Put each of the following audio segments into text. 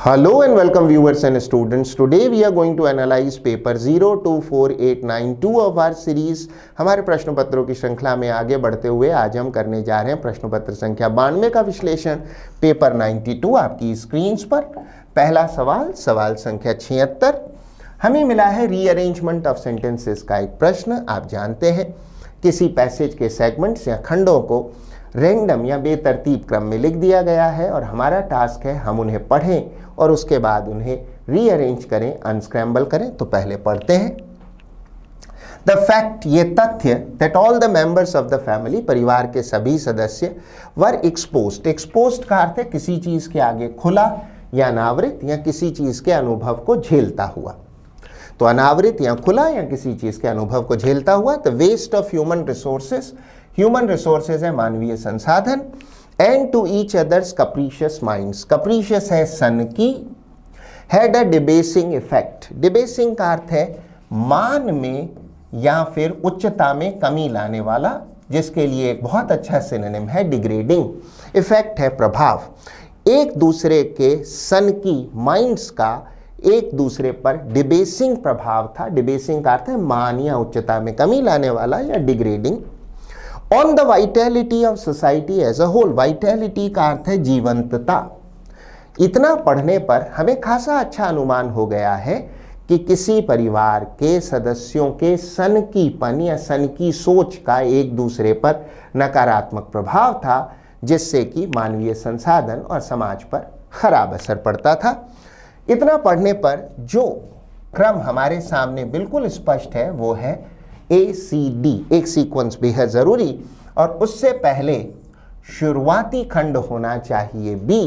Hello and welcome viewers and students. Today we are going to analyze paper 024892 of our series. हमारे प्रश्न पत्रों की श्रृंखला में आगे बढ़ते हुए आज हम करने जा रहे हैं प्रश्न पत्र संख्या 92 का विश्लेषण, पेपर 92 आपकी स्क्रीन पर। पहला सवाल, सवाल संख्या 76, हमें मिला है रीअरेंजमेंट ऑफ सेंटेंसेस का एक प्रश्न। आप जानते हैं किसी पैसेज के सेगमेंट्स या खंडों को रैंडम या बेतरतीब क्रम में लिख दिया गया है और हमारा टास्क है हम उन्हें पढ़ें और उसके बाद उन्हें रीअरेंज करें, अनस्क्रैम्बल करें। तो पहले पढ़ते हैं। द फैक्ट, ये तथ्य, that all the members of the family, परिवार के सभी सदस्य, वर एक्सपोज्ड। एक्सपोज्ड का अर्थ है किसी चीज के आगे खुला या अनावृत या किसी चीज के अनुभव को झेलता हुआ। तो अनावृत या खुला या किसी चीज के अनुभव को झेलता हुआ। The waste of human resources, human resources है मानवीय संसाधन। And to each others capricious minds, capricious है सन की। हैड अ डिबेसिंग इफेक्ट, डिबेसिंग का अर्थ है मान में या फिर उच्चता में कमी लाने वाला, जिसके लिए एक बहुत अच्छा सिनोनिम है डिग्रेडिंग। इफेक्ट है प्रभाव, एक दूसरे के सन की, माइंड्स का एक दूसरे पर डिबेसिंग प्रभाव था। डिबेसिंग का अर्थ है मान या उच्चता में कमी लाने वाला या degrading. On the vitality of society as a whole, vitality का अर्थ है जीवंतता। इतना पढ़ने पर हमें खासा अच्छा अनुमान हो गया है कि किसी परिवार के सदस्यों के सनकीपन या सन की सोच का एक दूसरे पर नकारात्मक प्रभाव था, जिससे कि मानवीय संसाधन और समाज पर खराब असर पड़ता था। इतना पढ़ने पर जो क्रम हमारे सामने बिल्कुल स्पष्ट है वो है ACD, एक सीक्वेंस बेहद जरूरी, और उससे पहले शुरुआती खंड होना चाहिए B,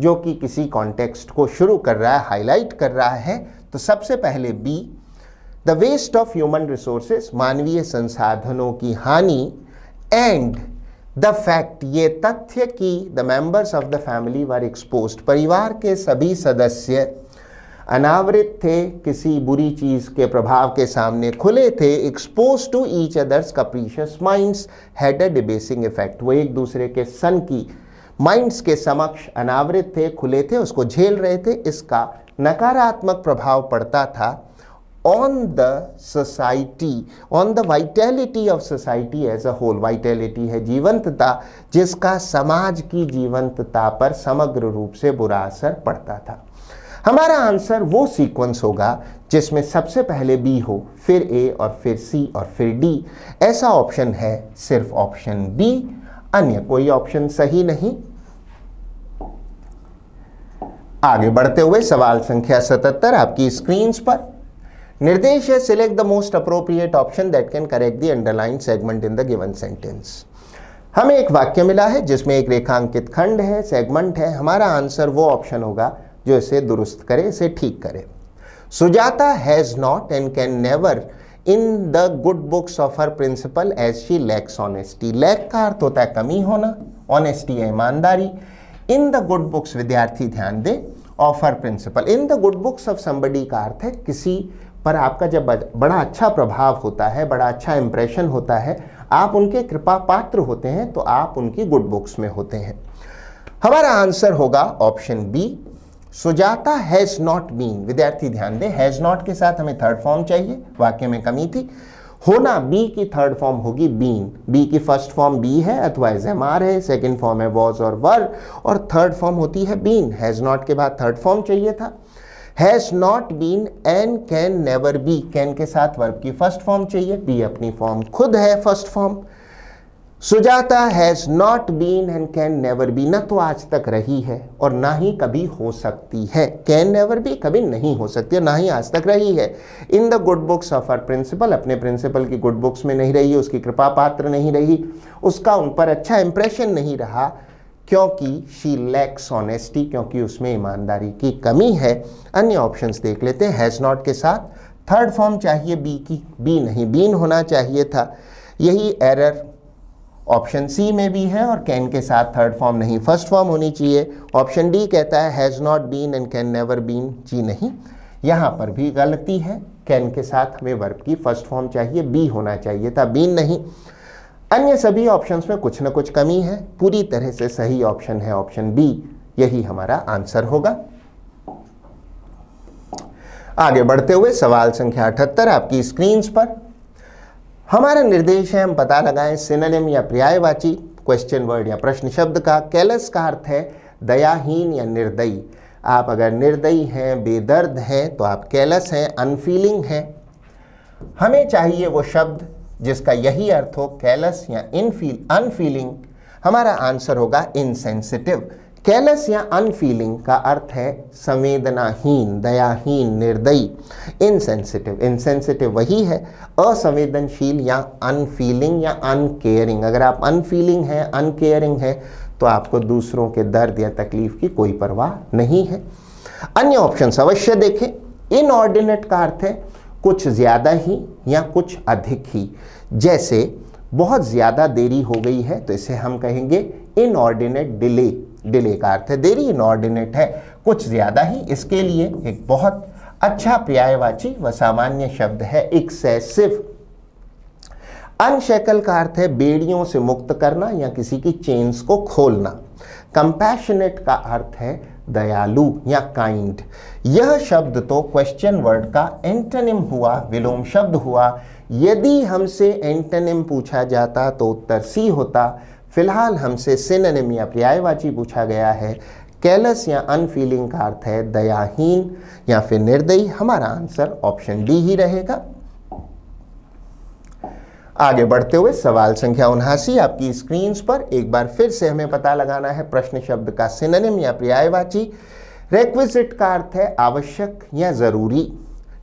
जो कि किसी कॉन्टेक्स्ट को शुरू कर रहा है, हाईलाइट कर रहा है। तो सबसे पहले B, the waste of human resources, मानवीय संसाधनों की हानि। एंड द फैक्ट, ये तथ्य कि the members of the family were exposed, परिवार के सभी सदस्य अनावृत थे, किसी बुरी चीज के प्रभाव के सामने खुले थे। Expose to each others capricious minds, had a debasing effect, वो एक दूसरे के सन की माइंड्स के समक्ष अनावृत थे, खुले थे, उसको झेल रहे थे, इसका नकारात्मक प्रभाव पड़ता था on the society, on the vitality of society as a whole. Vitality है जीवंतता, जिसका समाज की जीवंतता पर समग्र रूप से बुरा असर पड़ता था। हमारा आंसर वो सीक्वेंस होगा जिसमें सबसे पहले B हो, फिर A और फिर C और फिर D। ऐसा ऑप्शन है सिर्फ ऑप्शन B, अन्य कोई ऑप्शन सही नहीं। आगे बढ़ते हुए सवाल संख्या 77 आपकी स्क्रीन पर। निर्देश है select the most appropriate option that can correct the underline segment in the given sentence. हमें एक वाक्य मिला है जिसमें एक रेखांकित खंड है, सेगमेंट है। हमारा आंसर वो ऑप्शन होगा जो इसे दुरुस्त करे, इसे ठीक करे। Sujata has not and can never in the good books of her principal as she lacks honesty. Lack का अर्थ होता है कमी होना, ऑनेस्टी है ईमानदारी। इन द गुड बुक्स, विद्यार्थी ध्यान दे, of her principal. In the good books of somebody का अर्थ है किसी पर आपका जब बड़ा अच्छा प्रभाव होता है, बड़ा अच्छा इंप्रेशन होता है, आप उनके कृपा पात्र होते हैं, तो आप उनकी गुड बुक्स में होते हैं। हमारा आंसर होगा option B, Sujata has not been. विद्यार्थी ध्यान दें, हैज नॉट के साथ हमें थर्ड फॉर्म चाहिए, वाक्य में कमी थी। होना बी की थर्ड फॉर्म होगी बीन। बी की फर्स्ट फॉर्म बी है अथवा एमआर है, सेकंड फॉर्म है वॉज और वर, और थर्ड फॉर्म होती है बीन। हैज नॉट के बाद थर्ड फॉर्म चाहिए था। Has not been and can never be, can के साथ वर्ब की फर्स्ट फॉर्म चाहिए, बी अपनी फॉर्म खुद है first form. Sujata has not been and can never be, न तो आज तक रही है और ना ही कभी हो सकती है। कैन नेवर बी, कभी नहीं हो सकती है, ना ही आज तक रही है। In the good books of her principal, अपने प्रिंसिपल की गुड बुक्स में नहीं रही, उसकी कृपा पात्र नहीं रही, उसका उन पर अच्छा इंप्रेशन नहीं रहा, क्योंकि शी लैक्स ऑनेस्टी, क्योंकि उसमें ईमानदारी की कमी है। अन्य ऑप्शंस देख लेते हैं। हैज नॉट के साथ थर्ड फॉर्म चाहिए बी की, बी नहीं बीन होना चाहिए था। यही एरर ऑप्शन सी में भी है, और कैन के साथ थर्ड फॉर्म नहीं फर्स्ट फॉर्म होनी चाहिए। ऑप्शन डी कहता है has not been and can never been, जी नहीं, यहाँ पर भी गलती है। कैन के साथ हमें वर्ब की फर्स्ट फॉर्म चाहिए, बी होना चाहिए था, बीन नहीं। अन्य सभी ऑप्शंस में कुछ न कुछ कमी है। पूरी तरह से सही ऑप्शन है ऑप्शन बी, यही हमारा आंसर होगा। आगे बढ़ते हुए सवाल संख्या 78 आपकी स्क्रीन पर। हमारा निर्देश है हम पता लगाएं सिनोनिम या पर्यायवाची क्वेश्चन वर्ड या प्रश्न शब्द का। कैलस का अर्थ है दयाहीन या निर्दयी। आप अगर निर्दयी हैं, बेदर्द हैं, तो आप कैलस हैं, अनफीलिंग हैं। हमें चाहिए वो शब्द जिसका यही अर्थ हो, कैलस या अनफीलिंग। हमारा आंसर होगा इनसेंसिटिव। कैलस या अनफीलिंग का अर्थ है संवेदनाहीन, दयाहीन, निर्दयी। इंसेंसिटिव वही है असंवेदनशील या अनफीलिंग या अनकेयरिंग। अगर आप अनफीलिंग हैं, अनकेयरिंग हैं, तो आपको दूसरों के दर्द या तकलीफ की कोई परवाह नहीं है। अन्य ऑप्शन अवश्य देखें। इनऑर्डिनेट का अर्थ है कुछ ज़्यादा ही या कुछ अधिक ही। जैसे बहुत ज़्यादा देरी हो गई है तो इसे हम कहेंगे इनऑर्डिनेट डिले। डिले का अर्थ है देरी, इनऑर्डिनेट है कुछ ज़्यादा ही। इसके लिए एक बहुत अच्छा पर्यायवाची व सामान्य शब्द है एक्सेसिव। अनशैकल का अर्थ है बेड़ियों से मुक्त करना या किसी की चेन्स को खोलना। कंपैशनेट का अर्थ है दयालु या काइंड। यह शब्द तो क्वेश्चन वर्ड का एंटोनिम हुआ, विलोम शब्द हुआ। यदि हमसे एंटोनिम पूछा जाता तो उत्तर सी होता। फिलहाल हमसे सिनोनिम या पर्यायवाची पूछा गया है। कैलस या अनफीलिंग का अर्थ है दयाहीन या फिर निर्दयी। हमारा आंसर ऑप्शन डी ही रहेगा। आगे बढ़ते हुए सवाल संख्या 79 आपकी स्क्रीन पर। एक बार फिर से हमें पता लगाना है प्रश्न शब्द का सिनोनिम या पर्यायवाची। रिक्विजिट का अर्थ है आवश्यक या जरूरी,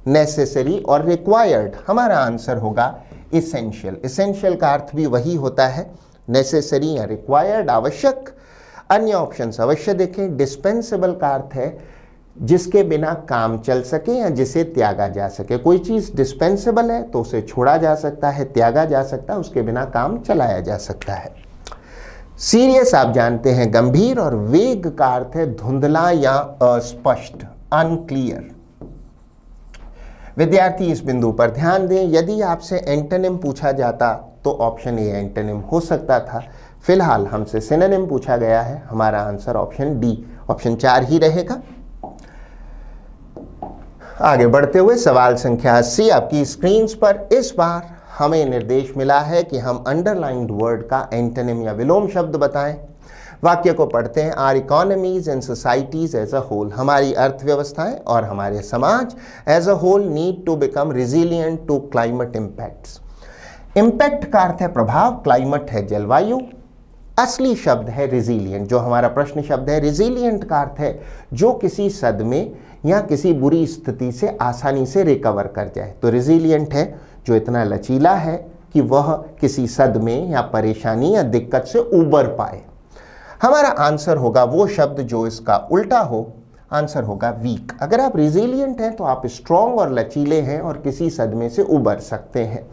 नेसेसरी और रिक्वायर्ड। हमारा आंसर होगा इसेंशियल। इसेंशियल का अर्थ भी वही होता है, नेसेसरी या रिक्वायर्ड, आवश्यक। अन्य ऑप्शंस अवश्य देखें। डिस्पेंसेबल का अर्थ है जिसके बिना काम चल सके या जिसे त्यागा जा सके। कोई चीज़ डिस्पेंसेबल है तो उसे छोड़ा जा सकता है, त्यागा जा सकता है, उसके बिना काम चलाया जा सकता है। सीरियस आप जानते हैं गंभीर, और वेग का अर्थ है धुंधला या अस्पष्ट, अनक्लियर। विद्यार्थी इस बिंदु पर ध्यान दें, यदि आपसे एंटोनिम पूछा जाता तो ऑप्शन ए एंटोनिम हो सकता था। फिलहाल हमसे सिनोनिम पूछा गया है। हमारा आंसर ऑप्शन डी, ऑप्शन 4 ही रहेगा। आगे बढ़ते हुए सवाल संख्या 80 आपकी स्क्रीन पर। इस बार हमें निर्देश मिला है कि हम अंडरलाइंड वर्ड का एंटोनिम या विलोम शब्द बताएं। वाक्य को पढ़ते हैं। Our economies and societies as a whole. हमारी अर्थव्यवस्थाएं और हमारे समाज as a whole need to become resilient to climate impacts. Impact का अर्थ है प्रभाव, क्लाइमेट है जलवायु। असली शब्द है रिजिलियंट। जो हमारा प्रश्न शब्द है रिजिलियंट का अर्थ है जो किसी सदमे या किसी बुरी स्थिति से आसानी से रिकवर कर जाए। तो रिजिलियंट है जो इतना लचीला है कि वह किसी सदमे या परेशानी या दिक्कत से उबर पाए। हमारा आंसर होगा वो शब्द जो इसका उल्टा हो। आंसर होगा वीक। अगर आप रिजिलियंट हैं तो आप स्ट्रॉन्ग और लचीले हैं और किसी सदमे से उबर सकते हैं।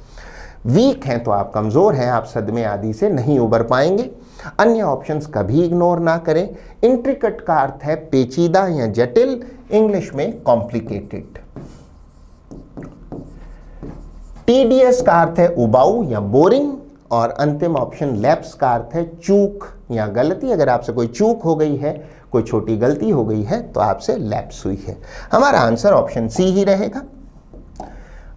वीक हैं तो आप कमज़ोर हैं, आप सदमे आदि से नहीं उबर पाएंगे। अन्य ऑप्शंस कभी इग्नोर ना करें। इंट्रिकट का अर्थ है पेचीदा या जटिल, इंग्लिश में कॉम्प्लिकेटेड। टीडियस का अर्थ है उबाऊ या बोरिंग, और अंतिम ऑप्शन लैप्स का अर्थ है चूक या गलती। अगर आपसे कोई चूक हो गई है, कोई छोटी गलती हो गई है तो आपसे लैप्स हुई है। हमारा आंसर ऑप्शन सी ही रहेगा।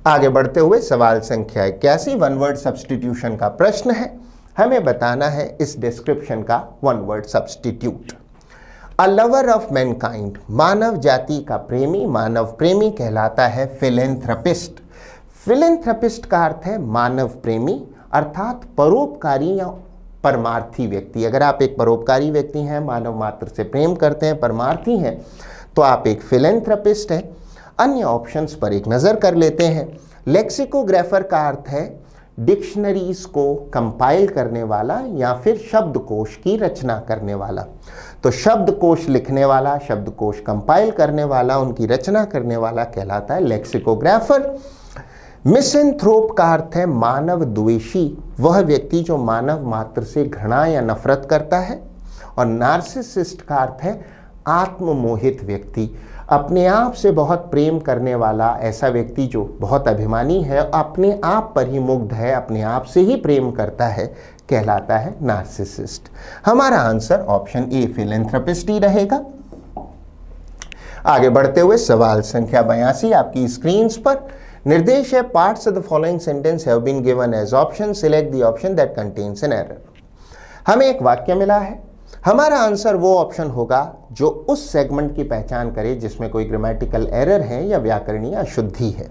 आगे बढ़ते हुए सवाल संख्या 81 वन वर्ड सब्स्टिट्यूशन का प्रश्न है। हमें बताना है इस डिस्क्रिप्शन का one word substitute. A lover of mankind, मानव जाति का प्रेमी, मानव प्रेमी कहलाता है फिलेंथ्रपिस्ट। फिलेंथ्रपिस्ट का अर्थ है मानव प्रेमी, अर्थात परोपकारी या परमार्थी व्यक्ति। अगर आप एक परोपकारी व्यक्ति हैं, मानव मात्र से प्रेम करते हैं, परमार्थी हैं, तो आप एक फिलेंथ्रपिस्ट हैं। अन्य ऑप्शंस पर एक नज़र कर लेते हैं। लेक्सिकोग्राफर का अर्थ है डिक्शनरीज को कंपाइल करने वाला या फिर शब्दकोश की रचना करने वाला। तो शब्दकोश लिखने वाला, शब्दकोश कंपाइल करने वाला, उनकी रचना करने वाला कहलाता है लेक्सिकोग्राफर। मिसेंथ्रोप का अर्थ है मानव द्वेषी, वह व्यक्ति जो मानव मात्र से घृणा या नफरत करता है। और नार्सिसिस्ट का अर्थ है आत्ममोहित व्यक्ति, अपने आप से बहुत प्रेम करने वाला, ऐसा व्यक्ति जो बहुत अभिमानी है, अपने आप पर ही मुग्ध है, अपने आप से ही प्रेम करता है, कहलाता है नार्सिसिस्ट। हमारा आंसर ऑप्शन ए फिलेंथ्रपिस्ट ही रहेगा। आगे बढ़ते हुए सवाल संख्या 82 आपकी स्क्रीन पर। निर्देश है parts of the following sentence have been given as option, select the option that contains an error. हमें एक वाक्य मिला है, हमारा आंसर वो ऑप्शन होगा जो उस सेगमेंट की पहचान करे जिसमें कोई ग्रामेटिकल एरर है या व्याकरणीय अशुद्धि है।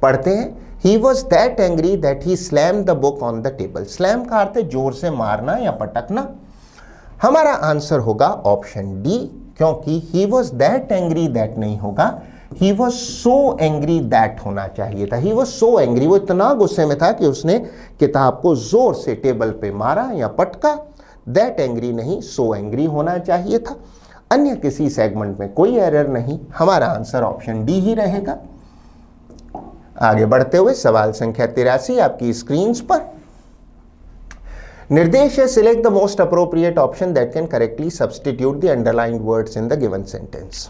पढ़ते हैं, he was that angry that he slam the book on the table. Slam का अर्थ है जोर से मारना या पटकना। हमारा आंसर होगा ऑप्शन डी, क्योंकि he was that angry that नहीं होगा, he was so angry that होना चाहिए था। ही वॉज सो एंग्री, वो इतना गुस्से में था कि उसने किताब को जोर से टेबल पे मारा या पटका। दैट एंग्री नहीं, सो एंग्री होना चाहिए था। अन्य किसी सेगमेंट में कोई एरर नहीं, हमारा आंसर ऑप्शन डी ही रहेगा। आगे बढ़ते हुए सवाल संख्या 83 आपकी स्क्रीन पर। निर्देश है select the most appropriate option that can correctly substitute the underlined words in the given sentence.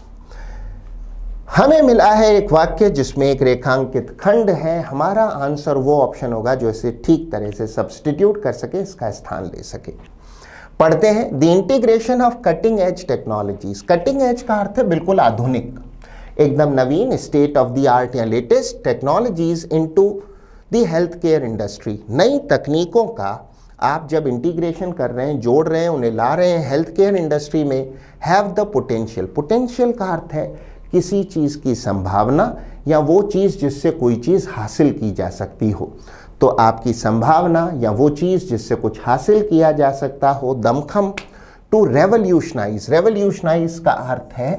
हमें मिला है एक वाक्य जिसमें एक रेखांकित खंड है। हमारा आंसर वो ऑप्शन होगा जो इसे ठीक तरह से सब्स्टिट्यूट कर सके, इसका स्थान ले सके। पढ़ते हैं, the integration of cutting edge technologies. Cutting edge का अर्थ है बिल्कुल आधुनिक, एकदम नवीन, स्टेट ऑफ द आर्ट या latest technologies into the health care industry. नई तकनीकों का आप जब इंटीग्रेशन कर रहे हैं, जोड़ रहे हैं, उन्हें ला रहे हैं हेल्थ केयर इंडस्ट्री में, हैव द पोटेंशियल। पोटेंशियल का अर्थ है किसी चीज़ की संभावना या वो चीज़ जिससे कोई चीज़ हासिल की जा सकती हो। तो आपकी संभावना या वो चीज़ जिससे कुछ हासिल किया जा सकता हो, दमखम। टू रेवोल्यूशनाइज, रेवोल्यूशनाइज का अर्थ है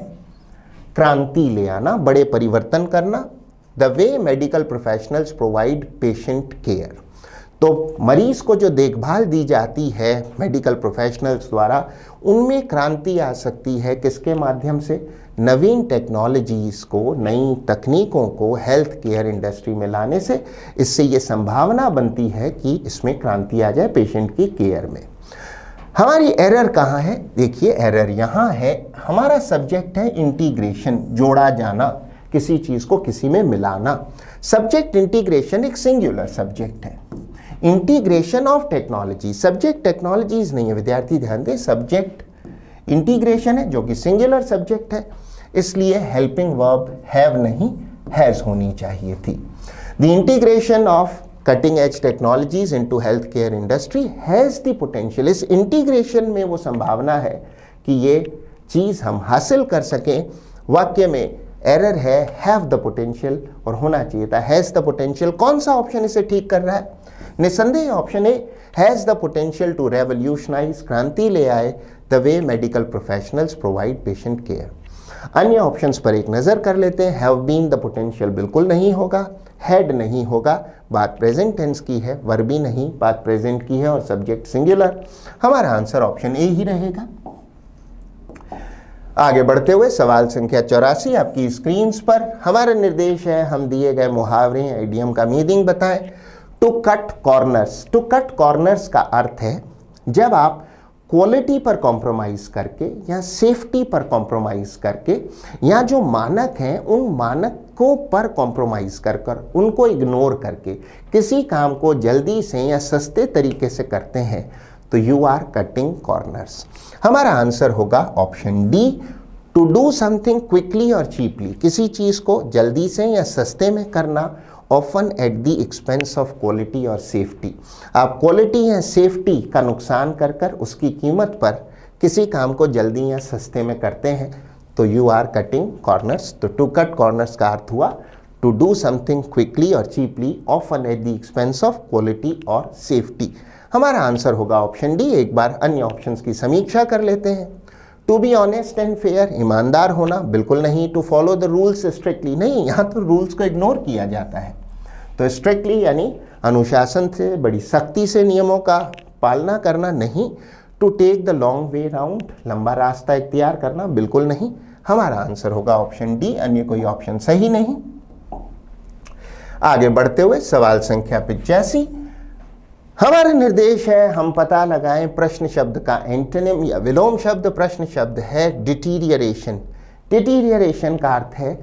क्रांति ले आना, बड़े परिवर्तन करना। The way medical professionals provide patient care, तो मरीज को जो देखभाल दी जाती है मेडिकल प्रोफेशनल्स द्वारा, उनमें क्रांति आ सकती है। किसके माध्यम से? नवीन टेक्नोलॉजीज़ को, नई तकनीकों को हेल्थ केयर इंडस्ट्री में लाने से। इससे ये संभावना बनती है कि इसमें क्रांति आ जाए पेशेंट की केयर में। हमारी एरर कहाँ है? देखिए एरर यहाँ है, हमारा सब्जेक्ट है इंटीग्रेशन, जोड़ा जाना, किसी चीज़ को किसी में मिलाना। सब्जेक्ट इंटीग्रेशन एक सिंगुलर सब्जेक्ट है। Integration of technology, subject technologies नहीं है, विद्यार्थी ध्यान दें, सब्जेक्ट इंटीग्रेशन है जो कि सिंगुलर सब्जेक्ट है, इसलिए हेल्पिंग वर्ब हैव नहीं हैज होनी चाहिए थी। The integration of cutting edge technologies into health care industry has the potential. इस इंटीग्रेशन में वो संभावना है कि ये चीज़ हम हासिल कर सकें। वाक्य में एरर है हैव द पोटेंशियल और होना चाहिए था हैज द पोटेंशियल। कौन सा ऑप्शन इसे ठीक कर रहा है? निसंदेह option A, has the potential to revolutionise, क्रांति ले आए, the way medical professionals provide patient care. अन्य ऑप्शंस पर एक नज़र कर लेते हैं। हैव बीन द पोटेंशियल बिल्कुल नहीं होगा, हैड नहीं होगा, बात प्रेजेंट टेंस की है, वर्बी नहीं, बात प्रेजेंट की है और सब्जेक्ट सिंगुलर। हमारा आंसर ऑप्शन ए ही रहेगा। आगे बढ़ते हुए सवाल संख्या 84 आपकी स्क्रीन पर। हमारा निर्देश है हम दिए गए मुहावरे आइडियम का मीनिंग बताएं। To cut corners, to cut corners का अर्थ है जब आप क्वालिटी पर कॉम्प्रोमाइज़ करके या सेफ्टी पर कॉम्प्रोमाइज़ करके या जो मानक हैं उन मानकों पर कॉम्प्रोमाइज़ कर कर उनको इग्नोर करके किसी काम को जल्दी से या सस्ते तरीके से करते हैं, तो यू आर कटिंग कॉर्नर्स। हमारा आंसर होगा option D, to do something quickly और चीपली, किसी चीज़ को जल्दी से या सस्ते में करना, often at the expense of quality और सेफ्टी। आप क्वालिटी या सेफ्टी का नुकसान कर कर उसकी कीमत पर किसी काम को जल्दी या सस्ते में करते हैं, तो यू आर कटिंग कॉर्नर्स। तो टू कट कॉर्नर्स का अर्थ हुआ टू डू समथिंग क्विकली और cheaply, often at the expense of quality और सेफ्टी। हमारा आंसर होगा ऑप्शन डी। एक बार अन्य ऑप्शंस की समीक्षा कर लेते हैं। To be honest and fair, ईमानदार होना, बिल्कुल नहीं। To follow the rules strictly, नहीं, यहाँ तो रूल्स को इग्नोर किया जाता है। तो स्ट्रिक्टली यानी अनुशासन से, बड़ी सख्ती से नियमों का पालना करना, नहीं। To take the long way round, लंबा रास्ता इख्तियार करना, बिल्कुल नहीं। हमारा आंसर होगा ऑप्शन डी, अन्य कोई ऑप्शन सही नहीं। आगे बढ़ते हुए सवाल संख्या 85। हमारा निर्देश है हम पता लगाएं प्रश्न शब्द का एंटोनिम या विलोम शब्द। प्रश्न शब्द है डिटीरियरेशन। डिटीरियरेशन का अर्थ है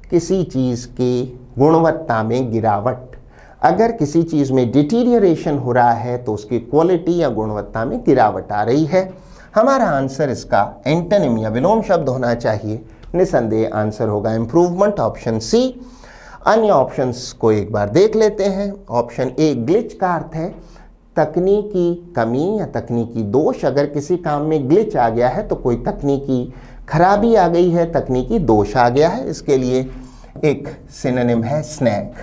किसी चीज़ की गुणवत्ता में गिरावट। अगर किसी चीज़ में डिटीरियरेशन हो रहा है तो उसकी क्वालिटी या गुणवत्ता में गिरावट आ रही है। हमारा आंसर इसका एंटोनिम या विलोम शब्द होना चाहिए निसंदेह आंसर होगा इम्प्रूवमेंट, ऑप्शन सी। अन्य ऑप्शंस को एक बार देख लेते हैं। ऑप्शन ए ग्लिच का अर्थ है तकनीकी कमी या तकनीकी दोष। अगर किसी काम में ग्लिच आ गया है तो कोई तकनीकी खराबी आ गई है, तकनीकी दोष आ गया है, इसके लिए एक सिनोनिम है स्नैग।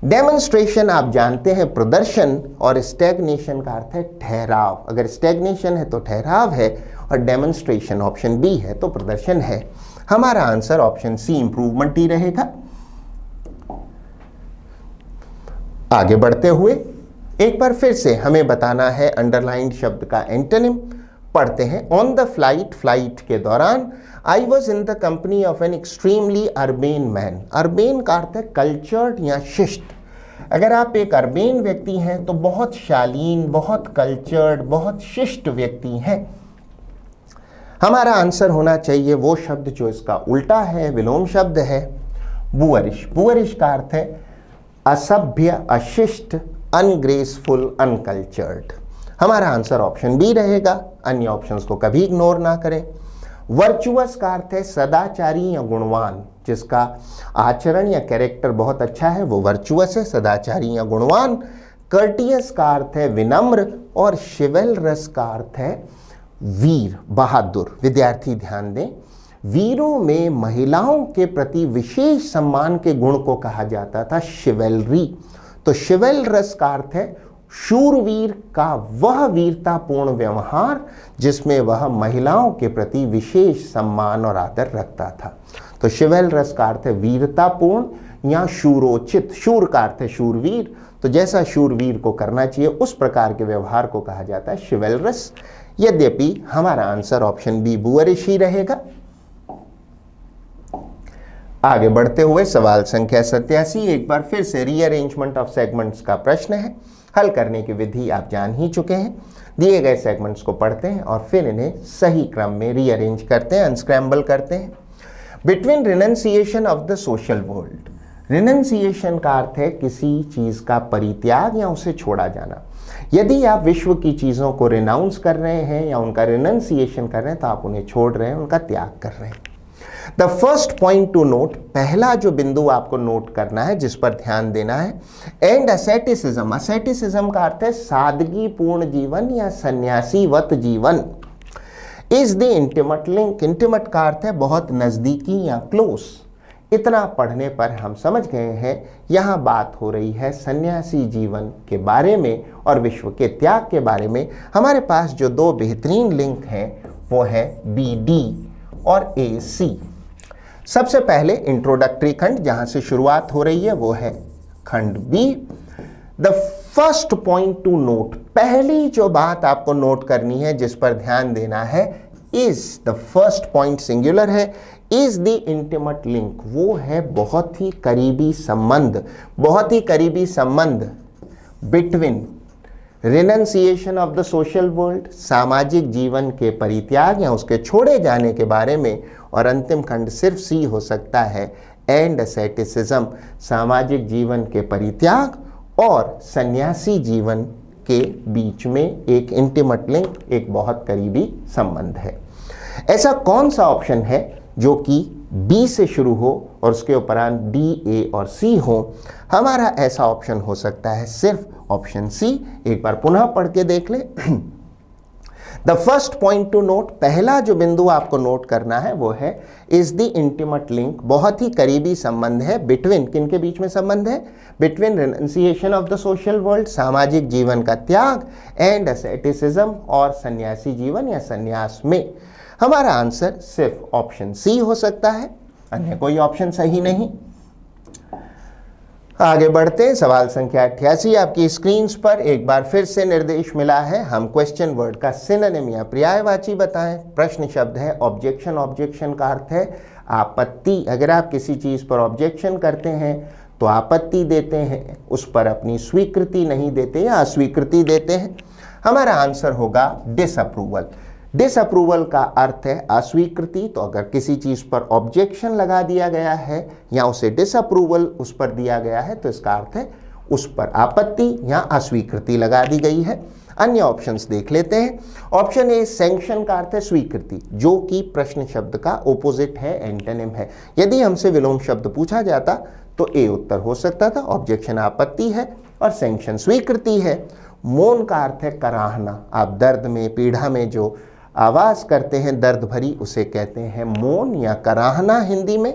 डेमोन्स्ट्रेशन आप जानते हैं प्रदर्शन, और स्टैग्नेशन का अर्थ है ठहराव। अगर स्टैग्नेशन है तो ठहराव है, और डेमोन्स्ट्रेशन ऑप्शन बी है तो प्रदर्शन है। हमारा आंसर ऑप्शन सी इंप्रूवमेंट ही रहेगा। आगे बढ़ते हुए एक बार फिर से हमें बताना है अंडरलाइंड शब्द का एंटोनिम। पढ़ते हैं। ऑन द फ्लाइट, फ्लाइट के दौरान, I was in the company of an extremely urbane man. Urbane का अर्थ है कल्चर्ड या शिष्ट। अगर आप एक अर्बेन व्यक्ति हैं तो बहुत शालीन, बहुत कल्चर्ड, बहुत शिष्ट व्यक्ति हैं। हमारा आंसर होना चाहिए वो शब्द जो इसका उल्टा है, विलोम शब्द है बुअरिश। बुअरिश का अर्थ है असभ्य, अशिष्ट, अनग्रेसफुल, अनकल्चर्ड। हमारा आंसर ऑप्शन बी रहेगा। अन्य ऑप्शंस को कभी इग्नोर ना करें। वर्चुअस का अर्थ है सदाचारी या गुणवान, जिसका आचरण या कैरेक्टर बहुत अच्छा है वो वर्चुअस है, सदाचारी या गुणवान। कर्टियस का अर्थ है विनम्र, और शिवेलरस का अर्थ है वीर, बहादुर। विद्यार्थी ध्यान दें, वीरों में महिलाओं के प्रति विशेष सम्मान के गुण को कहा जाता था शिवेलरी। तो शिवेलरस का अर्थ है शूरवीर का वह वीरतापूर्ण व्यवहार जिसमें वह महिलाओं के प्रति विशेष सम्मान और आदर रखता था। तो शिवेलरस का अर्थ है वीरतापूर्ण या शूरोचित। शूर का अर्थ है शूरवीर, तो जैसा शूरवीर को करना चाहिए उस प्रकार के व्यवहार को कहा जाता है शिवेलरस। यद्यपि हमारा आंसर ऑप्शन बी बुअरिश ही रहेगा। आगे बढ़ते हुए सवाल संख्या 87 एक बार फिर से रीअरेंजमेंट ऑफ सेगमेंट्स का प्रश्न है। हल करने की विधि आप जान ही चुके हैं। दिए गए सेगमेंट्स को पढ़ते हैं और फिर इन्हें सही क्रम में रीअरेंज करते हैं, अनस्क्रैम्बल करते हैं। Between renunciation of the social world. Renunciation का अर्थ है किसी चीज का परित्याग या उसे छोड़ा जाना। यदि आप विश्व की चीजों को रिनाउंस कर रहे हैं या उनका रिनंसिएशन कर रहे हैं तो आप उन्हें छोड़ रहे हैं, उनका त्याग कर रहे हैं। The first point to note, पहला जो बिंदु आपको नोट करना है, जिस पर ध्यान देना है, एंड असेटिसिज्म। असेटिसिज्म का अर्थ है सादगी पूर्ण जीवन या सन्यासीवत जीवन। Is the intimate link. Intimate का अर्थ है बहुत नजदीकी या क्लोज। इतना पढ़ने पर हम समझ गए हैं यहाँ बात हो रही है सन्यासी जीवन के बारे में और विश्व के त्याग के बारे में। हमारे पास जो दो बेहतरीन लिंक हैं वो है बी डी और ए सी। सबसे पहले इंट्रोडक्टरी खंड जहां से शुरुआत हो रही है वो है खंड B. The first point to note, पहली जो बात आपको नोट करनी है, जिस पर ध्यान देना है, is the first point singular है, इज द इंटीमेट लिंक। वो है बहुत ही करीबी संबंध, बहुत ही करीबी संबंध between renunciation of the social world, सामाजिक जीवन के परित्याग या उसके छोड़े जाने के बारे में, और अंतिम खंड सिर्फ सी हो सकता है, एंड असेटिसिज्म, सामाजिक जीवन के परित्याग और सन्यासी जीवन के बीच में एक इंटीमेट लिंक, एक बहुत करीबी संबंध है। ऐसा कौन सा ऑप्शन है जो कि बी से शुरू हो और उसके उपरांत डी, ए और सी हो? हमारा ऐसा ऑप्शन हो सकता है सिर्फ ऑप्शन सी। एक बार पुनः पढ़ के देख ले। The first point to note, पहला जो बिंदु आपको नोट करना है वो है इज द इंटीमेट लिंक, बहुत ही करीबी संबंध है बिटवीन, किनके बीच में संबंध है? Between renunciation of the social world, सामाजिक जीवन का त्याग, एंड असेटिसिज्म, और सन्यासी जीवन या सन्यास में। हमारा आंसर सिर्फ ऑप्शन सी हो सकता है, अन्य कोई ऑप्शन सही नहीं। आगे बढ़ते हैं। सवाल संख्या 88 आपकी स्क्रीन पर एक बार फिर से निर्देश मिला है, हम क्वेश्चन वर्ड का सिनोनिम या पर्यायवाची बताएं। प्रश्न शब्द है ऑब्जेक्शन। ऑब्जेक्शन का अर्थ है आपत्ति। अगर आप किसी चीज पर ऑब्जेक्शन करते हैं तो आपत्ति देते हैं, उस पर अपनी स्वीकृति नहीं देते या अस्वीकृति देते हैं। हमारा आंसर होगा डिसअप्रूवल। डिसअप्रूवल का अर्थ है अस्वीकृति। तो अगर किसी चीज पर ऑब्जेक्शन लगा दिया गया है या उसे डिसअप्रूवल उस पर दिया गया है तो इसका अर्थ है उस पर आपत्ति या अस्वीकृति लगा दी गई है। अन्य ऑप्शंस देख लेते हैं। ऑप्शन ए सैंक्शन का अर्थ है स्वीकृति, जो कि प्रश्न शब्द का ओपोजिट है, एंटोनिम है। यदि हमसे विलोम शब्द पूछा जाता तो ए उत्तर हो सकता था। ऑब्जेक्शन आपत्ति है और सैंक्शन स्वीकृति है। मौन का अर्थ है कराहना, आप दर्द में पीड़ा में जो आवाज करते हैं दर्द भरी, उसे कहते हैं मौन या कराहना हिंदी में।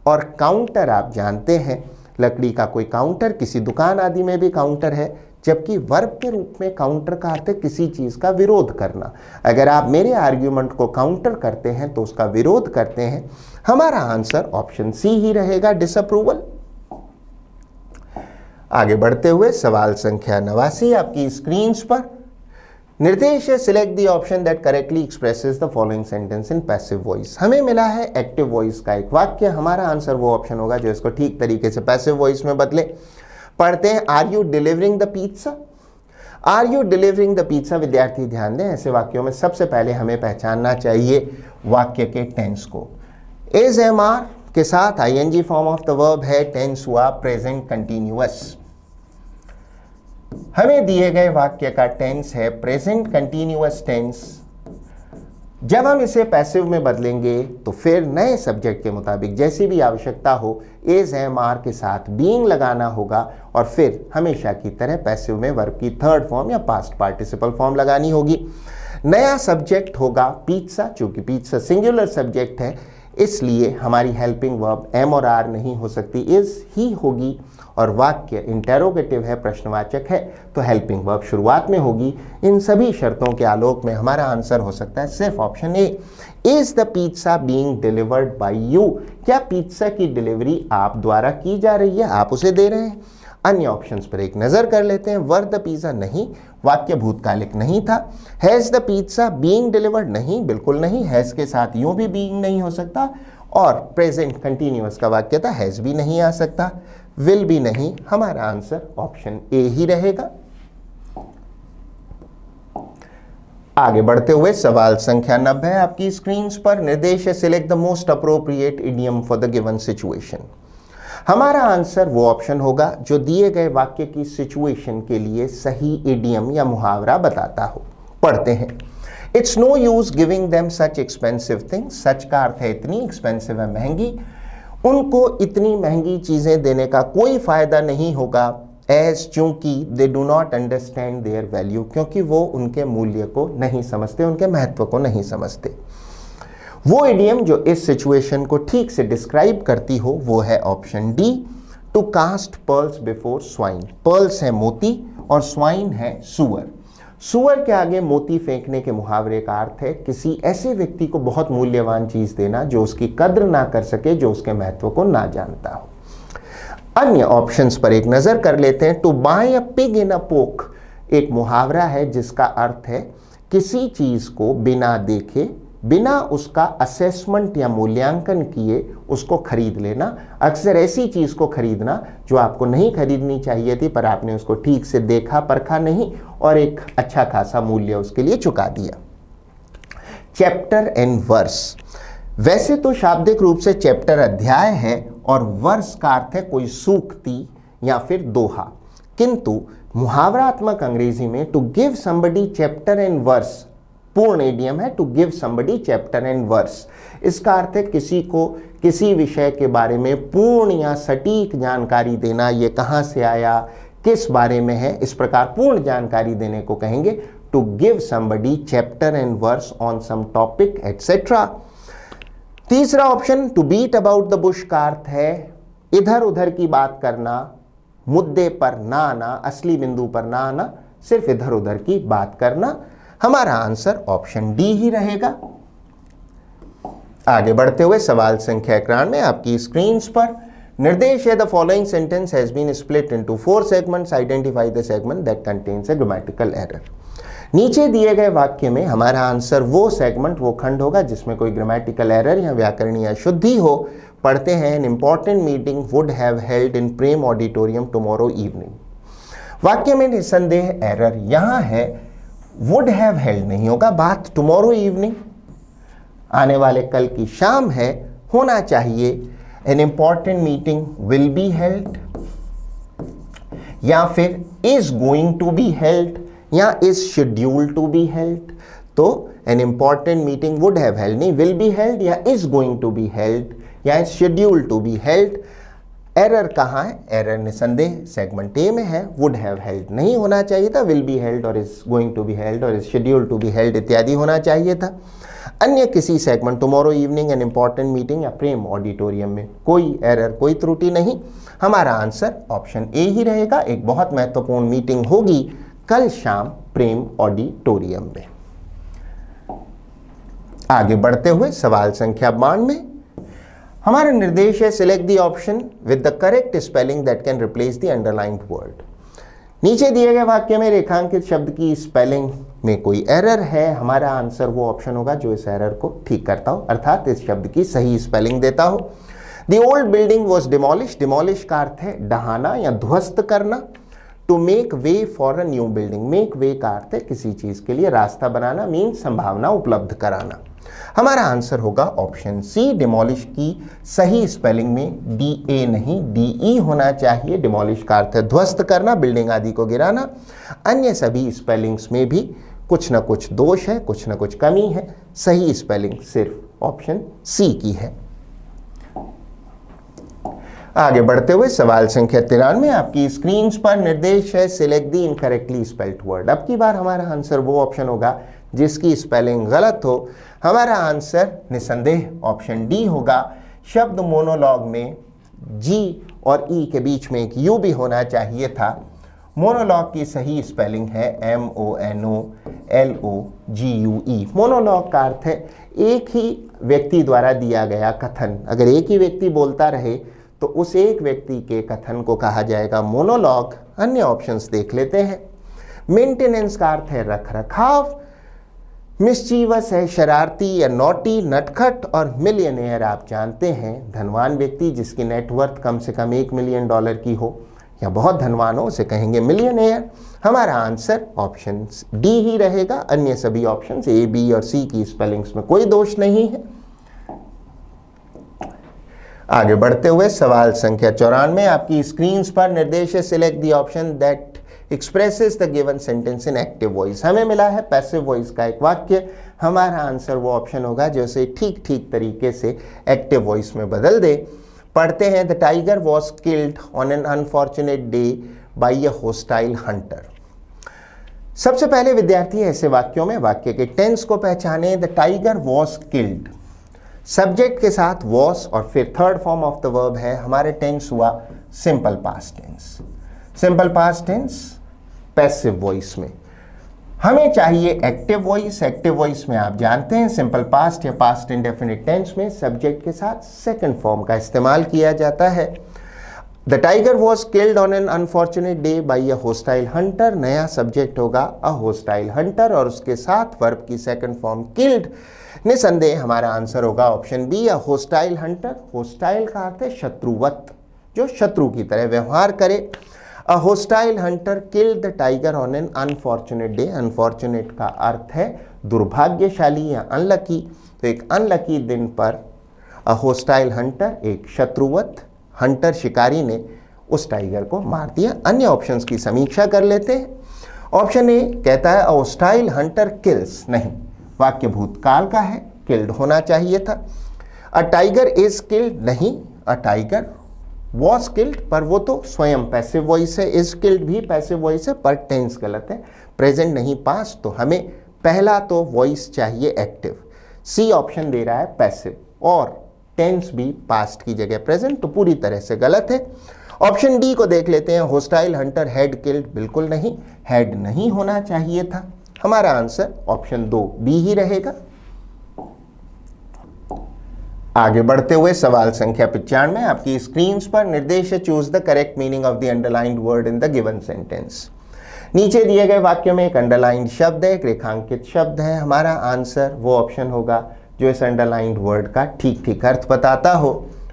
और काउंटर आप जानते हैं, लकड़ी का कोई काउंटर, किसी दुकान आदि में भी काउंटर है, जबकि वर्ब के रूप में काउंटर का अर्थ है किसी चीज का विरोध करना। अगर आप मेरे आर्ग्यूमेंट को काउंटर करते हैं तो उसका विरोध करते हैं। हमारा आंसर ऑप्शन सी ही रहेगा, डिसअप्रूवल। आगे बढ़ते हुए सवाल संख्या 89 आपकी स्क्रीन पर। निर्देश है select the option that correctly expresses the following sentence in passive voice. हमें मिला है एक्टिव वॉइस का एक वाक्य, हमारा आंसर वो ऑप्शन होगा जो इसको ठीक तरीके से पैसिव वॉइस में बदले। पढ़ते हैं, are you delivering the pizza. Are you delivering the pizza, विद्यार्थी ध्यान दें, ऐसे वाक्यों में सबसे पहले हमें पहचानना चाहिए वाक्य के टेंस को। इज एम आर के साथ ING form of the verb है, टेंस हुआ प्रेजेंट कंटिन्यूअस। हमें दिए गए वाक्य का टेंस है प्रेजेंट कंटिन्यूअस टेंस। जब हम इसे पैसिव में बदलेंगे तो फिर नए सब्जेक्ट के मुताबिक जैसी भी आवश्यकता हो इज एम आर के साथ बीइंग लगाना होगा और फिर हमेशा की तरह पैसिव में वर्ब की थर्ड फॉर्म या पास्ट पार्टिसिपल फॉर्म लगानी होगी। नया सब्जेक्ट होगा पिज्जा, चूंकि पिज्जा सिंगुलर सब्जेक्ट है इसलिए हमारी हेल्पिंग वर्ब एम और आर नहीं हो सकती, इज ही होगी। और वाक्य इंटेरोगेटिव है, प्रश्नवाचक है, तो हेल्पिंग वर्ब शुरुआत में होगी। इन सभी शर्तों के आलोक में हमारा आंसर हो सकता है सिर्फ option A, is the pizza being delivered by you. क्या पिज्जा की डिलीवरी आप द्वारा की जा रही है, आप उसे दे रहे हैं। अन्य ऑप्शंस पर एक नजर कर लेते हैं। वर द पिज्जा नहीं, वाक्य भूतकालिक नहीं था। Has the pizza being delivered नहीं, बिल्कुल नहीं, हैज के साथ यूं भी बीइंग नहीं हो सकता। और प्रेजेंट कंटिन्यूअस का वाक्य था, हैज भी नहीं आ सकता, विल भी नहीं। हमारा आंसर ऑप्शन ए ही रहेगा। आगे बढ़ते हुए सवाल संख्या 90 आपकी स्क्रीन पर। निर्देश है select the most appropriate idiom for the given situation. हमारा आंसर वो ऑप्शन होगा जो दिए गए वाक्य की सिचुएशन के लिए सही इडियम या मुहावरा बताता हो। पढ़ते हैं, it's no use giving them such expensive things. Such का अर्थ है इतनी, एक्सपेंसिव है महंगी, उनको इतनी महंगी चीजें देने का कोई फायदा नहीं होगा। एज, चूंकि they do not understand their value, क्योंकि वो उनके मूल्य को नहीं समझते, उनके महत्व को नहीं समझते। वो इडियम जो इस सिचुएशन को ठीक से डिस्क्राइब करती हो वो है option D, to cast pearls before swine. Pearls है मोती और स्वाइन है सुअर। सुअर के आगे मोती फेंकने के मुहावरे का अर्थ है किसी ऐसे व्यक्ति को बहुत मूल्यवान चीज देना जो उसकी कद्र ना कर सके, जो उसके महत्व को ना जानता हो। अन्य ऑप्शंस पर एक नजर कर लेते हैं। टू बाय अ पिग इन अ पोक एक मुहावरा है जिसका अर्थ है किसी चीज को बिना देखे, बिना उसका असेसमेंट या मूल्यांकन किए उसको खरीद लेना। अक्सर ऐसी चीज को खरीदना जो आपको नहीं खरीदनी चाहिए थी, पर आपने उसको ठीक से देखा परखा नहीं और एक अच्छा खासा मूल्य उसके लिए चुका दिया। चैप्टर एंड वर्स, वैसे तो शाब्दिक रूप से चैप्टर अध्याय है और वर्स का अर्थ है कोई सूक्ति या फिर दोहा, किंतु मुहावरात्मक अंग्रेजी में to give somebody chapter and verse पूर्ण इडियम है, to give somebody chapter and verse. इसका अर्थ है किसी को किसी विषय के बारे में पूर्ण या सटीक जानकारी देना, ये कहाँ से आया, किस बारे में है, इस प्रकार पूर्ण जानकारी देने को कहेंगे to give somebody chapter and verse on some topic etcetera. तीसरा option to beat about the bush का अर्थ है इधर उधर की बात करना, मुद्दे पर ना आना, असली बिंदु पर ना आना, सिर्फ इधर उधर की बात करना। हमारा आंसर ऑप्शन डी ही रहेगा। आगे बढ़ते हुए सवाल संख्या 91 में आपकी स्क्रीन पर। निर्देश है the following sentence has been split into 4 segments, identify the segment that contains a grammatical error. नीचे दिए गए वाक्य में हमारा आंसर वो सेगमेंट, वो खंड होगा जिसमें कोई ग्रामेटिकल एरर या व्याकरणीय अशुद्धि हो। पढ़ते हैं, N important meeting would have held in Prem auditorium tomorrow evening. वाक्य में निसंदेह एरर यहां है, वुड हैव हेल्ड नहीं होगा, बात टुमारो इवनिंग आने वाले कल की शाम है, होना चाहिए an important meeting will be held या फिर is going to be held या is scheduled to be held, तो an important meeting would have held, नहीं विल बी हेल्ड या is going to be held या is scheduled to be held. Error कहाँ है? Error निसंदेह segment A में है, वुड हैव हेल्ड नहीं होना चाहिए था, विल बी हेल्ड और is going to be held और is scheduled to be held इत्यादि होना चाहिए था। अन्य किसी segment tomorrow evening an important meeting या प्रेम ऑडिटोरियम में कोई एरर, कोई त्रुटि नहीं। हमारा आंसर ऑप्शन ए ही रहेगा। एक बहुत महत्वपूर्ण मीटिंग होगी कल शाम प्रेम ऑडिटोरियम में। आगे बढ़ते हुए सवाल संख्या 92, हमारा निर्देश है select the option with the correct spelling that can replace the underlined word. नीचे दिए गए वाक्य में रेखांकित शब्द की स्पेलिंग में कोई एरर है, हमारा आंसर वो ऑप्शन होगा जो इस एरर को ठीक करता हो, अर्थात इस शब्द की सही स्पेलिंग देता हो। The old building was demolish, demolish का अर्थ है ढहाना या ध्वस्त करना। To make way for a new building, make way का अर्थ है किसी चीज के लिए रास्ता बनाना, मीन संभावना उपलब्ध कराना। हमारा आंसर होगा ऑप्शन सी, डिमोलिश की सही स्पेलिंग में डी ए नहीं डी ई होना चाहिए। डिमोलिश का अर्थ है ध्वस्त करना, बिल्डिंग आदि को गिराना। अन्य सभी स्पेलिंग्स में भी कुछ न कुछ दोष है, कुछ न कुछ कमी है, सही स्पेलिंग सिर्फ ऑप्शन सी की है। आगे बढ़ते हुए सवाल संख्या 93, आपकी स्क्रीन पर निर्देश है select the incorrectly spelled word. अब की बार हमारा आंसर वो ऑप्शन होगा जिसकी स्पेलिंग गलत हो। हमारा आंसर निसंदेह ऑप्शन डी होगा। शब्द मोनोलॉग में जी और ई के बीच में एक यू भी होना चाहिए था। मोनोलॉग की सही स्पेलिंग है MONOLOGUE। मोनोलॉग का अर्थ है एक ही व्यक्ति द्वारा दिया गया कथन। अगर एक ही व्यक्ति बोलता रहे तो उस एक व्यक्ति के कथन को कहा जाएगा मोनोलॉग। अन्य ऑप्शंस देख लेते हैं। मेंटेनेंस का अर्थ है रख रखाव। मिस्चीवस है शरारती या नॉटी, नटखट। और मिलियनेयर आप जानते हैं धनवान व्यक्ति जिसकी नेटवर्थ कम से कम $1 मिलियन की हो या बहुत धनवान हो उसे कहेंगे मिलियनेयर। हमारा आंसर ऑप्शन डी ही रहेगा। अन्य सभी ऑप्शंस ए, बी और सी की स्पेलिंग्स में कोई दोष नहीं है। आगे बढ़ते हुए सवाल संख्या 94, आपकी स्क्रीन पर निर्देश है select the option that expresses the given sentence in active voice. हमें मिला है पैसिव वॉइस का एक वाक्य। हमारा आंसर वो ऑप्शन होगा जो इसे ठीक ठीक तरीके से एक्टिव वॉइस में बदल दे। पढ़ते हैं the tiger was killed on an unfortunate day by a hostile Hunter. सबसे पहले विद्यार्थी ऐसे वाक्यों में वाक्य के टेंस को पहचाने। The tiger was killed, subject के साथ वॉज और फिर third form of the verb है। हमारे टेंस हुआ simple past tense. Simple past tense passive voice में हमें चाहिए एक्टिव वॉइस। एक्टिव वॉइस में आप जानते हैं सिंपल पास्ट या पास्ट इंडेफिनिट टेंस में सब्जेक्ट के साथ सेकंड फॉर्म का इस्तेमाल किया जाता है। The tiger was killed on an unfortunate day by a hostile Hunter. नया सब्जेक्ट होगा अ होस्टाइल हंटर और उसके साथ वर्ब की सेकंड फॉर्म किल्ड। निसंदेह हमारा आंसर होगा ऑप्शन बी, अ होस्टाइल हंटर। होस्टाइल का अर्थ है शत्रुवत, जो शत्रु की तरह व्यवहार करे। A hostile hunter killed the tiger on an unfortunate day। Unfortunate का अर्थ है दुर्भाग्यशाली या अनलकी। तो एक अनलकी दिन पर a hostile hunter, एक शत्रुवत हंटर शिकारी ने उस टाइगर को मार दिया। अन्य ऑप्शंस की समीक्षा कर लेते हैं। ऑप्शन ए कहता है a hostile hunter kills, नहीं, वाक्य भूतकाल का है, किल्ड होना चाहिए था। a tiger is killed, नहीं, a tiger वॉज किल्ड, पर वो तो स्वयं पैसिव वॉइस है। इज किल्ड भी पैसिव वॉइस है पर टेंस गलत है, प्रेजेंट नहीं पास्ट। तो हमें पहला तो वॉइस चाहिए एक्टिव। सी ऑप्शन दे रहा है पैसिव और टेंस भी पास्ट की जगह प्रेजेंट, तो पूरी तरह से गलत है। ऑप्शन डी को देख लेते हैं। होस्टाइल हंटर हैड किल्ड, बिल्कुल नहीं, हैड नहीं होना चाहिए था। हमारा आंसर ऑप्शन 2 बी ही रहेगा। आगे बढ़ते हुए सवाल संख्या 95, आपकी स्क्रीन पर निर्देश है choose the correct meaning of the underlined word in the given sentence. नीचे दिए गए वाक्य में एक अंडरलाइंड शब्द है, एक रेखांकित शब्द है। हमारा आंसर वो ऑप्शन होगा जो इस अंडरलाइंड वर्ड का ठीक ठीक अर्थ बताता हो।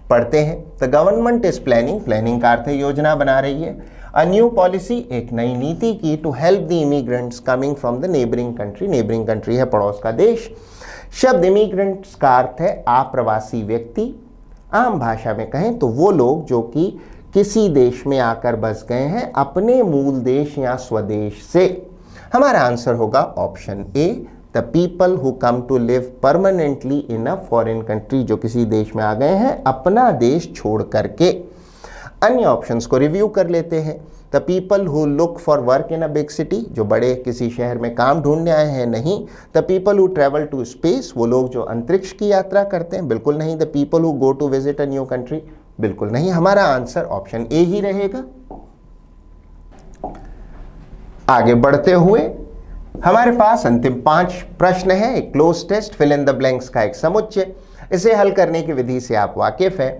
पढ़ते हैं the government is planning, planning का अर्थ है योजना बना रही है। अ न्यू पॉलिसी, एक नई नीति की, to help the immigrants coming from the neighbouring country, neighbouring country है पड़ोस का देश। शब्द इमिग्रेंट्स का अर्थ है आप्रवासी व्यक्ति। आम भाषा में कहें तो वो लोग जो कि किसी देश में आकर बस गए हैं अपने मूल देश या स्वदेश से। हमारा आंसर होगा option A, the people who come to live permanently in a foreign country, जो किसी देश में आ गए हैं अपना देश छोड़ करके। अन्य ऑप्शंस को रिव्यू कर लेते हैं। The people who look for work in a big city, जो बड़े किसी शहर में काम ढूंढने आए हैं, नहीं। The people who travel to space, वो लोग जो अंतरिक्ष की यात्रा करते हैं, बिल्कुल नहीं। The people who go to visit a new country, बिल्कुल नहीं। हमारा आंसर ऑप्शन ए ही रहेगा। आगे बढ़ते हुए हमारे पास अंतिम 5 प्रश्न है। एक cloze test, fill in the blanks का एक समुच्चय। इसे हल करने की विधि से आप वाकिफ हैं।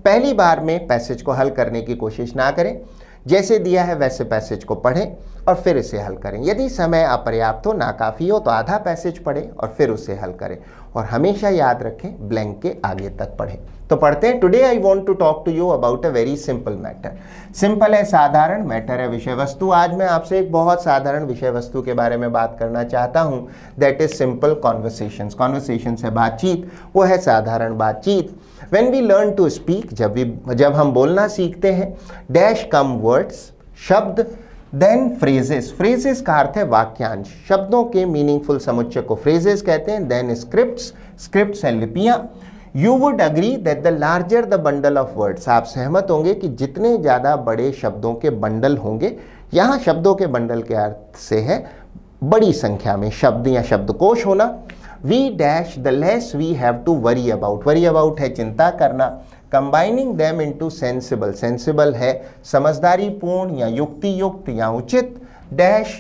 पहली बार में पैसेज को हल करने की कोशिश ना करें, जैसे दिया है वैसे पैसेज को पढ़ें और फिर इसे हल करें। यदि समय अपर्याप्त हो, नाकाफी हो, तो आधा पैसेज पढ़ें और फिर उसे हल करें। और हमेशा याद रखें, ब्लैंक के आगे तक पढ़ें। तो पढ़ते हैं। Today I want to talk to you about a very simple matter. Simple है, साधारण, मैटर है विषय वस्तु। आज मैं आपसे एक बहुत साधारण विषय वस्तु के बारे में बात करना चाहता हूं। That is simple conversations. Conversations है बातचीत, वो है साधारण बातचीत। When we learn to speak, जब हम बोलना सीखते हैं, डैश कम वर्ड्स, शब्द, देन फ्रेजेस। फ्रेजेस का अर्थ है वाक्यांश, शब्दों के मीनिंगफुल समुच्चय को फ्रेजेस कहते हैं। देन स्क्रिप्ट्स, स्क्रिप्ट्स हैं लिपियां। You would agree that the larger the bundle of words, आप सहमत होंगे कि जितने ज़्यादा बड़े शब्दों के बंडल होंगे, यहाँ शब्दों के बंडल के अर्थ से है बड़ी संख्या में शब्द या शब्दकोश होना। We dash the less we have to worry about. Worry about है चिंता करना। Combining them into sensible. Sensible है समझदारी पूर्ण या युक्ति युक्त या उचित। Dash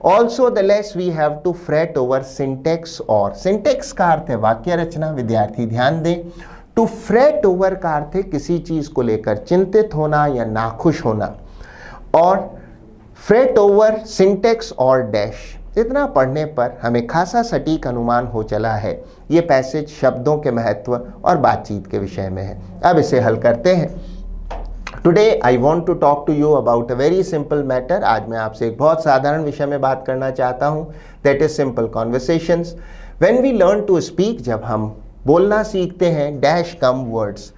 also the less we have to fret over syntax और syntax का अर्थ है वाक्य रचना। विद्यार्थी ध्यान दें, to fret over का अर्थ है किसी चीज को लेकर चिंतित होना या नाखुश होना। और fret over, syntax और dash, इतना पढ़ने पर हमें खासा सटीक अनुमान हो चला है ये पैसेज शब्दों के महत्व और बातचीत के विषय में है। अब इसे हल करते हैं। Today I want to talk to you about a very simple matter. आज मैं आपसे एक बहुत साधारण विषय में बात करना चाहता हूँ। That is simple conversations. When we learn to speak, जब हम बोलना सीखते हैं, dash come words,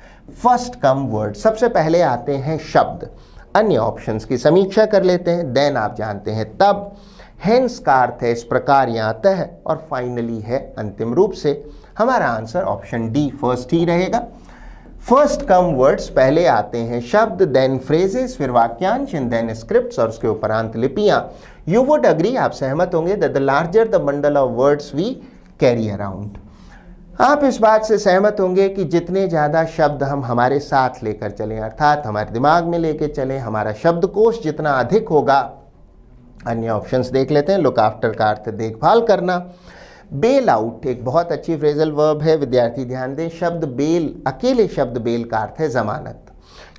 first come word, सबसे पहले आते हैं शब्द। अन्य ऑप्शंस की समीक्षा कर लेते हैं। देन आप जानते हैं तब, हेंस का अर्थ है इस प्रकार या अतः, और फाइनली है अंतिम रूप से। हमारा आंसर ऑप्शन डी, फर्स्ट ही रहेगा। फर्स्ट कम वर्ड्स, पहले आते हैं शब्द, देन फ्रेजेस, फिर वाक्यांश, एंड देन स्क्रिप्ट्स और उसके उपरांत लिपियां। यू वुड अग्री, आप सहमत होंगे, that the larger the bundle of words we carry around. आप इस बात से सहमत होंगे कि जितने ज़्यादा शब्द हम हमारे साथ लेकर चलें, अर्थात हमारे दिमाग में लेकर चलें, हमारा शब्दकोश जितना अधिक होगा। अन्य ऑप्शंस देख लेते हैं। लुक आफ्टर का अर्थ देखभाल करना। बेल आउट एक बहुत अच्छी फ्रेजल वर्ब है, विद्यार्थी ध्यान दें। शब्द बेल, अकेले शब्द बेल का अर्थ है जमानत,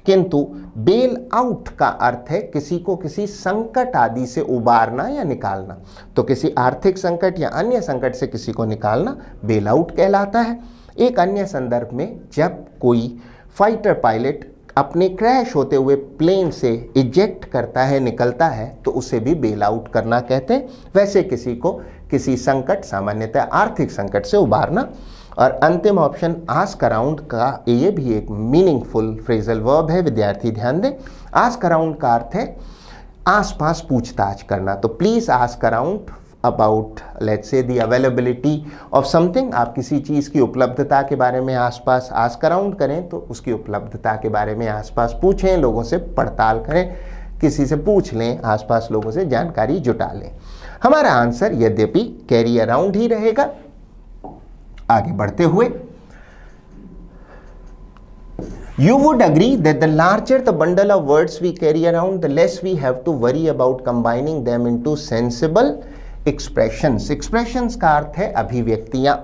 किंतु बेल आउट का अर्थ है किसी को किसी संकट आदि से उबारना या निकालना। तो किसी आर्थिक संकट या अन्य संकट से किसी को निकालना बेल आउट कहलाता है। एक अन्य संदर्भ में, जब कोई फाइटर पायलट अपने क्रैश होते हुए प्लेन से इजेक्ट करता है, निकलता है, तो उसे भी बेल आउट करना कहते हैं। वैसे किसी को किसी संकट, सामान्यतः आर्थिक संकट से उबारना। और अंतिम ऑप्शन आस्क अराउंड का, ये भी एक मीनिंगफुल फ्रेजल वर्ब है, विद्यार्थी ध्यान दें। आस्क अराउंड का अर्थ है आसपास पूछताछ करना। तो please ask around about, let's say, the availability of something. आप किसी चीज़ की उपलब्धता के बारे में आसपास आस्क अराउंड करें, तो उसकी उपलब्धता के बारे में आसपास पूछें, लोगों से पड़ताल करें, किसी से पूछ लें, आसपास लोगों से जानकारी जुटा लें। हमारा आंसर यद्यपि कैरी अराउंड ही रहेगा। आगे बढ़ते हुए, You would agree that the larger the bundle of words we carry around, the less we have to worry about combining them into sensible expressions. Expressions का अर्थ है अभिव्यक्तियां।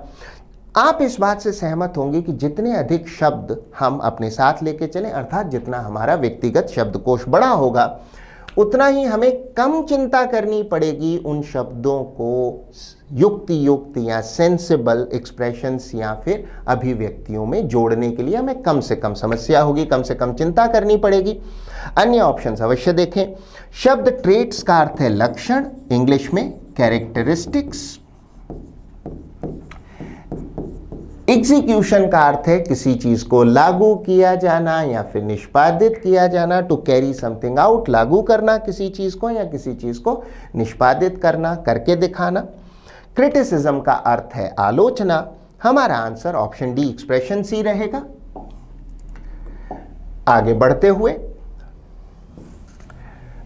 आप इस बात से सहमत होंगे कि जितने अधिक शब्द हम अपने साथ लेके चलें, अर्थात जितना हमारा व्यक्तिगत शब्दकोश बड़ा होगा, उतना ही हमें कम चिंता करनी पड़ेगी उन शब्दों को युक्ति युक्त या सेंसिबल एक्सप्रेशंस या फिर अभिव्यक्तियों में जोड़ने के लिए हमें कम से कम समस्या होगी, कम से कम चिंता करनी पड़ेगी। अन्य ऑप्शंस अवश्य देखें। शब्द ट्रेट्स का अर्थ है लक्षण, इंग्लिश में कैरेक्टरिस्टिक्स। एग्जीक्यूशन का अर्थ है किसी चीज को लागू किया जाना या फिर निष्पादित किया जाना। टू कैरी समथिंग आउट, लागू करना किसी चीज को या किसी चीज को निष्पादित करना, करके दिखाना। क्रिटिसिज्म का अर्थ है आलोचना। हमारा आंसर ऑप्शन डी एक्सप्रेशन सी रहेगा। आगे बढ़ते हुए,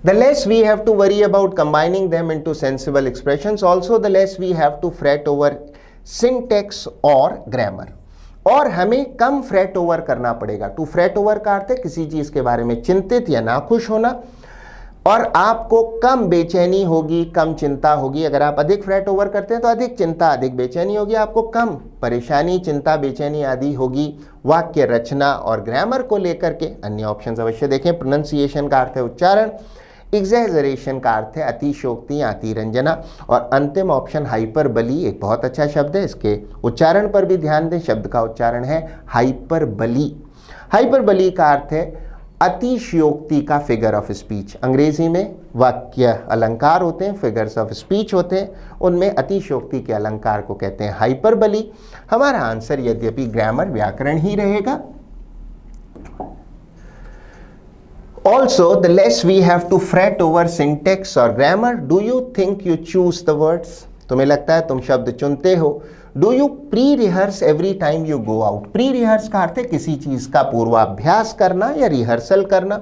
the less we have to worry about combining them into sensible expressions, also the less we have to fret over syntax और grammar। और हमें कम फ्रेट ओवर करना पड़ेगा। टू फ्रेट ओवर का अर्थ है किसी चीज के बारे में चिंतित या नाखुश होना, और आपको कम बेचैनी होगी, कम चिंता होगी। अगर आप अधिक फ्रेट ओवर करते हैं तो अधिक चिंता, अधिक बेचैनी होगी, आपको कम परेशानी, चिंता, बेचैनी आदि होगी। वाक्य रचना और ग्रामर को लेकर के अन्य ऑप्शंस अवश्य देखें। प्रोनंसिएशन का अर्थ है उच्चारण, एग्जैजरेशन का अर्थ है अतिशयोक्ति या अतिरंजना, और अंतिम ऑप्शन हाइपरबली एक बहुत अच्छा शब्द है, इसके उच्चारण पर भी ध्यान दें। शब्द का उच्चारण है हाइपरबली। हाइपरबली का अर्थ है अतिशयोक्ति का फिगर ऑफ स्पीच। अंग्रेजी में वाक्य अलंकार होते हैं, फिगर्स ऑफ स्पीच होते हैं, उनमें अतिशयोक्ति के अलंकार को कहते हैं हाइपरबली। हमारा आंसर यद्यपि ग्रामर व्याकरण ही रहेगा। Also, the less we have to fret over syntax or grammar, do you think you choose the words? तुम्हें लगता है तुम शब्द चुनते हो। Do you pre-rehearse every time you go out? Pre-rehearse का अर्थ है किसी चीज का पूर्वाभ्यास करना या रिहर्सल करना।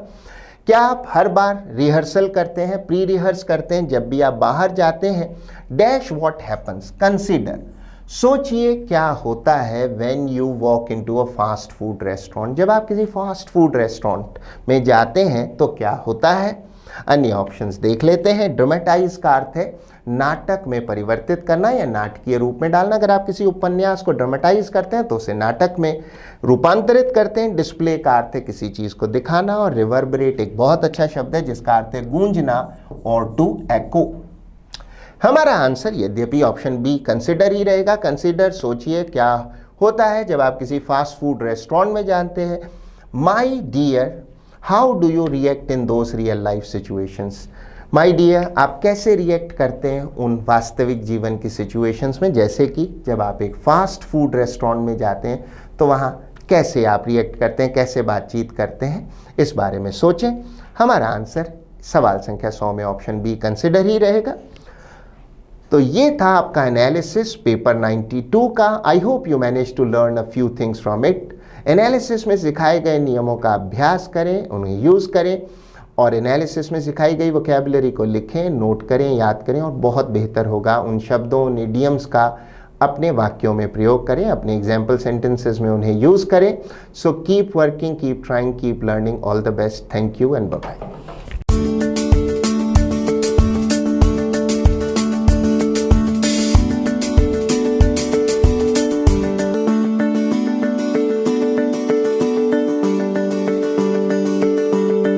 क्या आप हर बार रिहर्सल करते हैं, प्री रिहर्स करते हैं जब भी आप बाहर जाते हैं? डैश व्हाट हैपन्स, कंसिडर, सोचिए क्या होता है when you walk into a fast food restaurant. जब आप किसी फास्ट फूड रेस्टोरेंट में जाते हैं तो क्या होता है? अन्य ऑप्शंस देख लेते हैं। ड्रामेटाइज का अर्थ है नाटक में परिवर्तित करना या नाटकीय रूप में डालना। अगर आप किसी उपन्यास को ड्रामेटाइज करते हैं तो उसे नाटक में रूपांतरित करते हैं। डिस्प्ले का अर्थ है किसी चीज को दिखाना, और रिवर्बरेट एक बहुत अच्छा शब्द है जिसका अर्थ है गूंजना और टू एको। हमारा आंसर यद्यपि ऑप्शन बी कंसिडर ही रहेगा। कंसिडर, सोचिए क्या होता है जब आप किसी फास्ट फूड रेस्टोरेंट में जाते हैं। My dear, how do you react in those real life situations. My dear, आप कैसे रिएक्ट करते हैं उन वास्तविक जीवन की सिचुएशंस में, जैसे कि जब आप एक फास्ट फूड रेस्टोरेंट में जाते हैं तो वहाँ कैसे आप रिएक्ट करते हैं, कैसे बातचीत करते हैं, इस बारे में सोचें। हमारा आंसर सवाल संख्या 100 में ऑप्शन बी कंसिडर ही रहेगा। तो ये था आपका एनालिसिस पेपर 92 का। I hope you manage to learn a few things from it. Analysis में सिखाए गए नियमों का अभ्यास करें, उन्हें यूज़ करें, और एनालिसिस में सिखाई गई वोकैबुलरी को लिखें, नोट करें, याद करें, और बहुत बेहतर होगा उन शब्दों, उन इडियम्स का अपने वाक्यों में प्रयोग करें, अपने एग्जाम्पल सेंटेंसेस में उन्हें यूज़ करें। So keep working, keep trying, keep learning. All the best. Thank you and bye bye.